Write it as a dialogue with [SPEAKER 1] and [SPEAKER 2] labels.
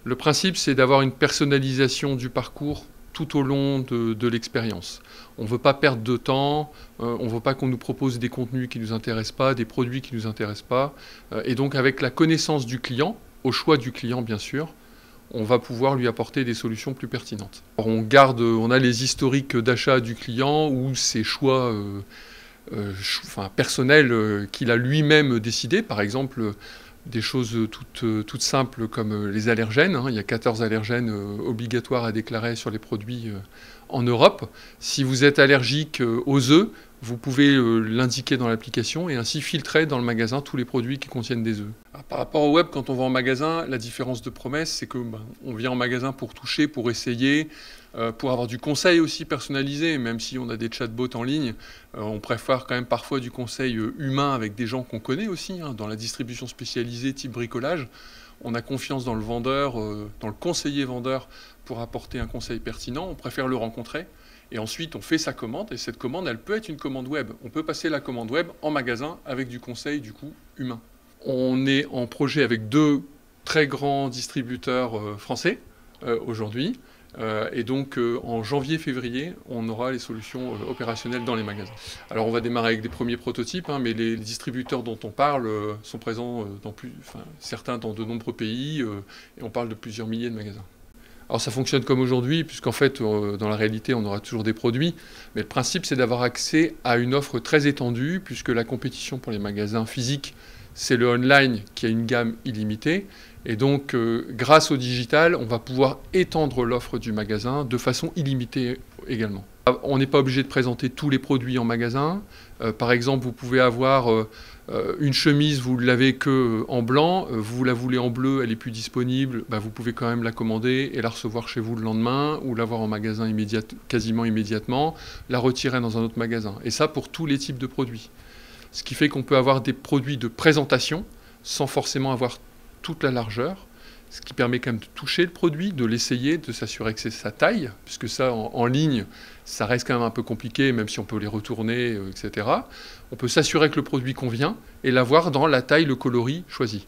[SPEAKER 1] Le principe, c'est d'avoir une personnalisation du parcours tout au long de l'expérience. On ne veut pas perdre de temps, on ne veut pas qu'on nous propose des contenus qui ne nous intéressent pas, des produits qui ne nous intéressent pas. Et donc avec la connaissance du client, au choix du client bien sûr, on va pouvoir lui apporter des solutions plus pertinentes. Alors on a les historiques d'achat du client ou ses choix personnels qu'il a lui-même décidé. Par exemple, des choses toutes simples comme les allergènes. Il y a 14 allergènes obligatoires à déclarer sur les produits en Europe. Si vous êtes allergique aux œufs, vous pouvez l'indiquer dans l'application et ainsi filtrer dans le magasin tous les produits qui contiennent des œufs. Alors, par rapport au web, quand on va en magasin, la différence de promesse, c'est que on vient en magasin pour toucher, pour essayer, pour avoir du conseil aussi personnalisé. Même si on a des chatbots en ligne, on préfère quand même parfois du conseil humain avec des gens qu'on connaît aussi. Dans la distribution spécialisée type bricolage, on a confiance dans le vendeur, dans le conseiller vendeur pour apporter un conseil pertinent. On préfère le rencontrer. Et ensuite, on fait sa commande, et cette commande, elle peut être une commande web. On peut passer la commande web en magasin avec du conseil, du coup, humain. On est en projet avec 2 très grands distributeurs français aujourd'hui. Et donc, en janvier-février, on aura les solutions opérationnelles dans les magasins. Alors, on va démarrer avec des premiers prototypes, mais les distributeurs dont on parle sont présents certains dans de nombreux pays, et on parle de plusieurs milliers de magasins. Alors ça fonctionne comme aujourd'hui, puisqu'en fait, dans la réalité, on aura toujours des produits. Mais le principe, c'est d'avoir accès à une offre très étendue, puisque la compétition pour les magasins physiques, c'est le online qui a une gamme illimitée. Et donc, grâce au digital, on va pouvoir étendre l'offre du magasin de façon illimitée également. On n'est pas obligé de présenter tous les produits en magasin. Par exemple, vous pouvez avoir une chemise, vous ne l'avez qu'en blanc, vous la voulez en bleu, elle n'est plus disponible, vous pouvez quand même la commander et la recevoir chez vous le lendemain, ou l'avoir en magasin quasiment immédiatement, la retirer dans un autre magasin. Et ça pour tous les types de produits. Ce qui fait qu'on peut avoir des produits de présentation sans forcément avoir toute la largeur, ce qui permet quand même de toucher le produit, de l'essayer, de s'assurer que c'est sa taille, puisque ça, en ligne, ça reste quand même un peu compliqué, même si on peut les retourner, etc. On peut s'assurer que le produit convient et l'avoir dans la taille, le coloris choisi.